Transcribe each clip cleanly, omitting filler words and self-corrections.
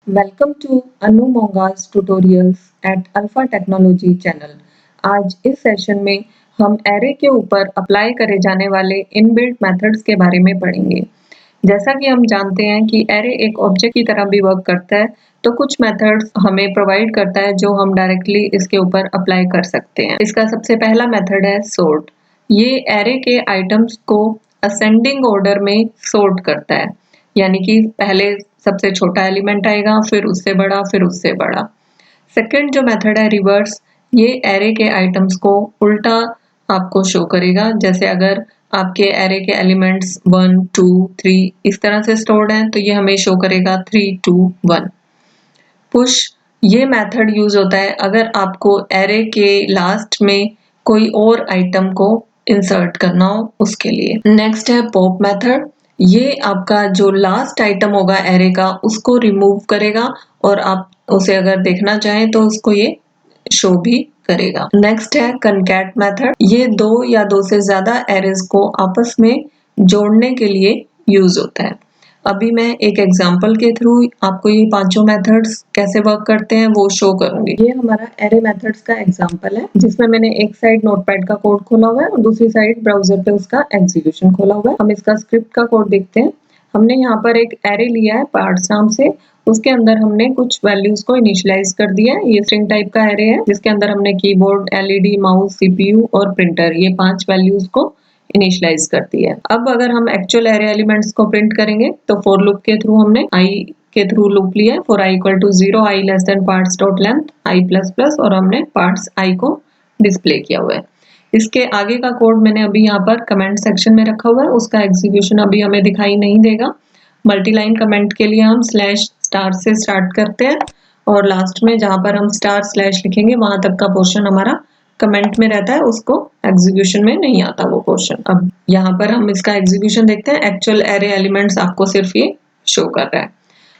Welcome to Anu Monga's tutorials at alpha technology channel. आज इस session में हम एरे के ऊपर अप्लाई करे जाने वाले इनबिल्ट मेथड्स के बारे में पढ़ेंगे। जैसा कि हम जानते हैं कि एरे एक ऑब्जेक्ट की तरह भी वर्क करता है, तो कुछ मेथड्स हमें प्रोवाइड करता है जो हम डायरेक्टली इसके ऊपर अप्लाई कर सकते हैं। इसका सबसे पहला मेथड है सॉर्ट। ये एरे के आइटम्स को असेंडिंग ऑर्डर में सॉर्ट करता है, यानी कि पहले सबसे छोटा एलिमेंट आएगा, फिर उससे बड़ा, फिर उससे बड़ा। सेकंड जो मेथड है रिवर्स, ये एरे के आइटम्स को उल्टा आपको शो करेगा। जैसे अगर आपके एरे के एलिमेंट्स 1 2 3 इस तरह से स्टोर्ड हैं, तो ये हमें शो करेगा 3 2 1। पुश, ये मेथड यूज होता है अगर आपको एरे के लास्ट में कोई और आइटम को इंसर्ट करना हो, उसके लिए। नेक्स्ट है पॉप मेथड। ये आपका जो लास्ट आइटम होगा एरे का, उसको रिमूव करेगा और आप उसे अगर देखना चाहें तो उसको ये शो भी करेगा। नेक्स्ट है कनकैट मेथड। ये दो या दो से ज्यादा एरेज को आपस में जोड़ने के लिए यूज होता है। अभी मैं एक एग्जांपल के थ्रू आपको ये पांचों मेथड्स कैसे वर्क करते हैं वो शो करूंगी। ये हमारा एरे मेथड्स का एग्जांपल है, जिसमें मैंने एक साइड नोटपैड का कोड खोला हुआ है और दूसरी साइड ब्राउजर पे उसका एग्जीक्यूशन खोला हुआ है। हम इसका स्क्रिप्ट का कोड देखते हैं। हमने यहाँ पर एक एरे लिया है पार्ट्स नाम से, उसके अंदर हमने कुछ वैल्यूज को इनिशियलाइज कर दिया है। ये स्ट्रिंग टाइप का एरे है, जिसके अंदर हमने कीबोर्ड, एलईडी, माउस, सीपीयू और प्रिंटर, ये 5 वैल्यूज को इनिशियलाइज कर दिया है। अब अगर हम एक्चुअल एरे एलिमेंट्स को प्रिंट करेंगे तो फॉर लूप के थ्रू हमने आई के थ्रू लूप लिया है। For I equal to 0, I less than parts dot length I plus plus, और हमने पार्ट्स आई को डिस्प्ले किया हुआ है। इसके आगे का कोड मैंने अभी यहाँ पर कमेंट सेक्शन में रखा हुआ है, उसका एग्जीक्यूशन अभी हमें दिखाई नहीं देगा। मल्टीलाइन कमेंट के लिए हम स्लैश स्टार से स्टार्ट करते हैं और लास्ट में जहां पर हम स्टार स्लैश लिखेंगे वहां तक का पोर्शन हमारा कमेंट में रहता है, उसको एग्जीक्यूशन में नहीं आता वो पोर्शन। अब यहाँ पर हम इसका एग्जीक्यूशन देखते हैं। एक्चुअल एरे एलिमेंट्स आपको सिर्फ ये शो कर रहा है।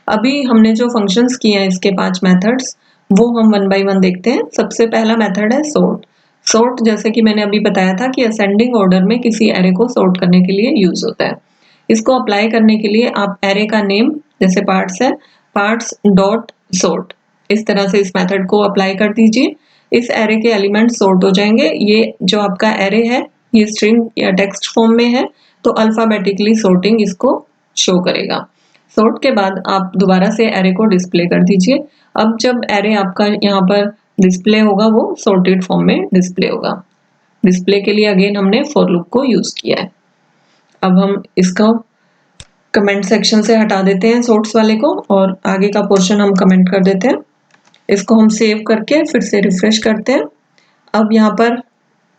अभी हमने जो फंक्शंस किए हैं इसके 5 मेथड्स, वो हम वन बाय वन देखते हैं। सबसे पहला मेथड है सॉर्ट। सॉर्ट, जैसे कि मैंने अभी बताया था कि असेंडिंग ऑर्डर में किसी एरे को सॉर्ट करने के लिए यूज होता है। इसको अप्लाई करने के लिए आप एरे का नेम, जैसे पार्ट्स है, पार्ट्स डॉट सॉर्ट, इस तरह से इस मेथड को अप्लाई कर दीजिए। इस एरे के एलिमेंट सॉर्ट हो जाएंगे। ये जो आपका एरे है ये स्ट्रिंग या टेक्स्ट फॉर्म में है, तो अल्फाबेटिकली सॉर्टिंग इसको शो करेगा। सॉर्ट के बाद आप दोबारा से एरे को डिस्प्ले कर दीजिए। अब जब एरे आपका यहाँ पर डिस्प्ले होगा वो सॉर्टेड फॉर्म में डिस्प्ले होगा। डिस्प्ले के लिए अगेन हमने फॉर लूप को यूज किया है। अब हम इसका कमेंट सेक्शन से हटा देते हैं सॉर्ट्स वाले को और आगे का पोर्शन हम कमेंट कर देते हैं। इसको हम सेव करके फिर से रिफ्रेश करते हैं। अब यहाँ पर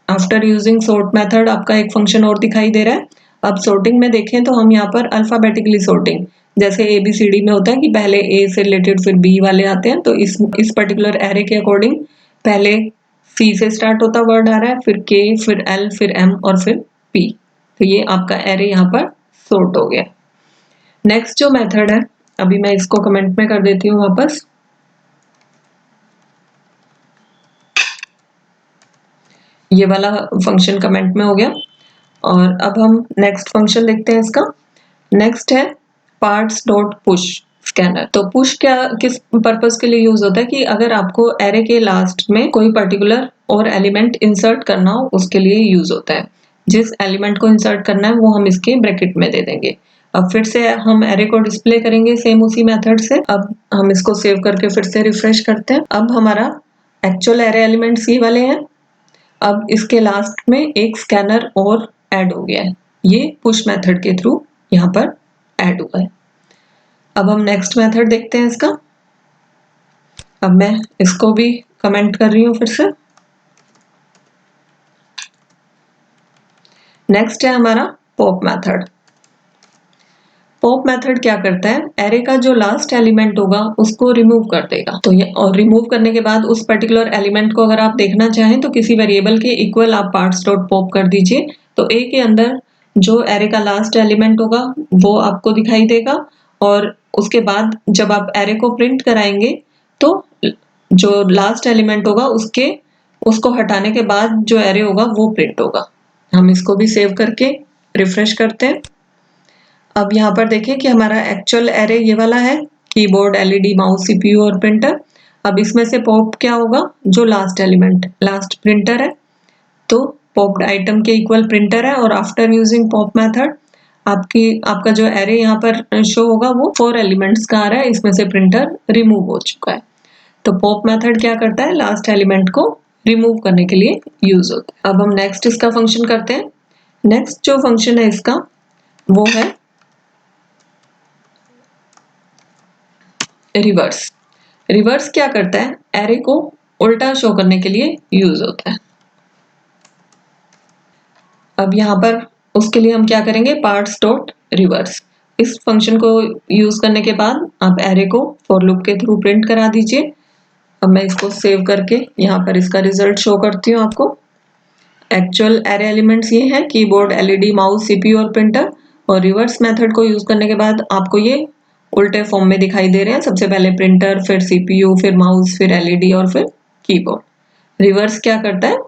आफ्टर यूजिंग सॉर्ट मेथड आपका एक फंक्शन और दिखाई दे रहा है। अब सॉर्टिंग में देखें तो हम यहाँ पर अल्फाबेटिकली सॉर्टिंग, जैसे ABCD में होता है कि पहले A से रिलेटेड फिर B वाले आते हैं, तो इस पर्टिकुलर एरे के अकॉर्डिंग पहले C से स्टार्ट होता वर्ड आ रहा है, फिर K, फिर L, फिर M और फिर P। तो ये आपका एरे यहाँ पर सॉर्ट हो गया। नेक्स्ट जो मेथड है, अभी मैं इसको कमेंट में कर देती हूँ वापस। ये वाला फंक्शन कमेंट में हो गया और अब हम नेक्स्ट फंक्शन देखते हैं इसका। नेक्स्ट है पार्ट्स डॉट पुश स्कैनर। तो पुश क्या किस पर्पस के लिए यूज होता है कि अगर आपको एरे के लास्ट में कोई पर्टिकुलर और एलिमेंट इंसर्ट करना हो उसके लिए यूज होता है। जिस एलिमेंट को इंसर्ट करना है वो हम इसके ब्रैकेट में दे देंगे। अब फिर से हम एरे को डिस्प्ले करेंगे सेम उसी मेथड से। अब हम इसको सेव करके फिर से रिफ्रेश करते हैं। अब हमारा एक्चुअल एरे एलिमेंट्स ये वाले हैं। अब इसके लास्ट में एक स्कैनर और ऐड हो गया है, ये पुश मेथड के थ्रू यहाँ पर ऐड हुआ है। अब हम नेक्स्ट मेथड देखते हैं इसका। अब मैं इसको भी कमेंट कर रही हूँ फिर से। नेक्स्ट है हमारा पॉप मेथड। पॉप मेथड क्या करता है, एरे का जो लास्ट एलिमेंट होगा उसको रिमूव कर देगा। तो ये और रिमूव करने के बाद उस पर्टिकुलर एलिमेंट को अगर आप देखना चाहें तो किसी वेरिएबल के इक्वल आप पार्ट्स डॉट पॉप कर दीजिए, तो ए के अंदर जो एरे का लास्ट एलिमेंट होगा वो आपको दिखाई देगा और उसके बाद जब आप एरे को प्रिंट कराएंगे तो जो लास्ट एलिमेंट होगा उसको हटाने के बाद जो एरे होगा वो प्रिंट होगा। हम इसको भी सेव करके रिफ्रेश करते हैं। अब यहाँ पर देखिए कि हमारा एक्चुअल एरे ये वाला है, कीबोर्ड, एलईडी, माउस, सीपीयू और प्रिंटर। अब इसमें से पॉप क्या होगा? जो लास्ट एलिमेंट, लास्ट प्रिंटर है, तो पॉप्ड आइटम के इक्वल प्रिंटर है। और आफ्टर यूजिंग पॉप मेथड आपका जो एरे यहाँ पर शो होगा वो 4 एलिमेंट्स का आ रहा है, इसमें से प्रिंटर रिमूव हो चुका है। तो पॉप मेथड क्या करता है? लास्ट एलिमेंट को रिमूव करने के लिए यूज होता है। अब हम नेक्स्ट इसका फंक्शन करते हैं। नेक्स्ट जो फंक्शन है इसका वो है रिवर्स। रिवर्स क्या करता है? एरे को उल्टा शो करने के लिए यूज होता है। अब यहाँ पर उसके लिए हम क्या करेंगे? Parts dot reverse. इस फंक्शन को यूज करने के बाद आप एरे को फॉर लूप के थ्रू प्रिंट करा दीजिए। अब मैं इसको सेव करके यहाँ पर इसका रिजल्ट शो करती हूँ आपको। एक्चुअल एरे एलिमेंट्स ये हैं, कीबोर्ड, एलईडी, माउस, सीपीयू और प्रिंटर। और रिवर्स मेथड को यूज करने के बाद आपको ये उल्टे फॉर्म में दिखाई दे रहे हैं। सबसे पहले प्रिंटर, फिर सीपीयू, फिर माउस, फिर एलईडी और फिर कीबोर्ड। रिवर्स क्या करता है?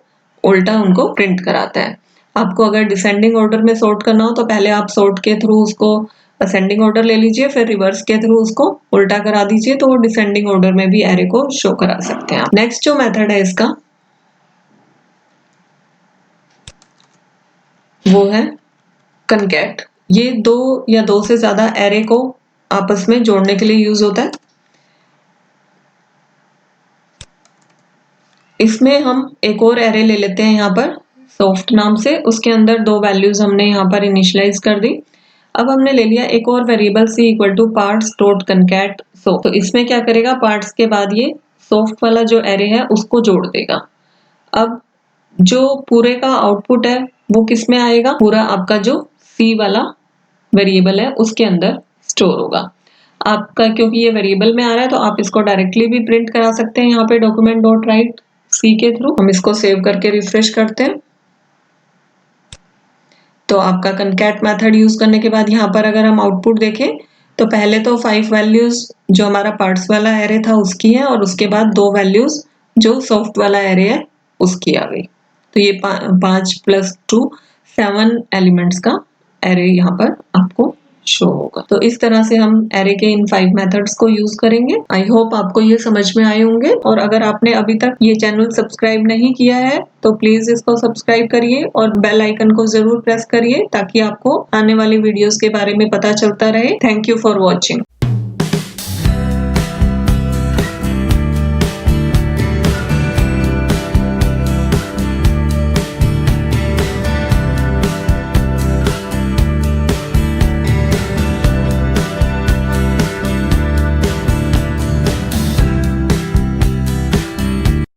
उल्टा उनको प्रिंट कराता है। आपको अगर डिसेंडिंग ऑर्डर में सॉर्ट करना हो तो पहले आप सॉर्ट के थ्रू उसको असेंडिंग ऑर्डर ले लीजिए, फिर रिवर्स के थ्रू उसको उल्टा करा दीजिए, तो वो डिसेंडिंग ऑर्डर में भी एरे को शो करा सकते हैं। नेक्स्ट जो मेथड है इसका वो है कनकैट। ये दो या दो से ज्यादा एरे को आपस में जोड़ने के लिए यूज होता है। इसमें हम एक और एरे ले लेते हैं यहाँ पर सॉफ्ट नाम से, उसके अंदर 2 वैल्यूज हमने यहाँ पर इनिशियलाइज कर दी। अब हमने ले लिया एक और variable C equal to parts dot concat सो। तो इसमें क्या करेगा? पार्ट्स के बाद ये सॉफ्ट वाला जो एरे है उसको जोड़ देगा। अब जो पूरे का आउटपुट है वो किस में आएगा? पूरा आपका जो सी वाला वेरिएबल है उसके अंदर स्टोर होगा। आपका क्योंकि ये वेरिएबल में आ रहा है तो आप इसको डायरेक्टली भी प्रिंट करा सकते हैं यहाँ पे डॉक्यूमेंट डॉट राइट सी के थ्रू। हम इसको सेव करके रिफ्रेश करते हैं तो आपका कनकैट मेथड यूज करने के बाद यहाँ पर अगर हम आउटपुट देखें तो पहले तो 5 वैल्यूज जो हमारा पार्ट्स वाला एरे था उसकी है, और उसके बाद 2 वैल्यूज जो सॉफ्ट वाला एरे है उसकी आ गई। तो ये 5 + 2 7 एलिमेंट्स का एरे यहाँ पर आपको शो होगा। तो इस तरह से हम एरे के इन 5 मेथड्स को यूज करेंगे। आई होप आपको ये समझ में आए होंगे। और अगर आपने अभी तक ये चैनल सब्सक्राइब नहीं किया है तो प्लीज इसको सब्सक्राइब करिए और बेल आइकन को जरूर प्रेस करिए ताकि आपको आने वाली वीडियोस के बारे में पता चलता रहे। Thank you for watching.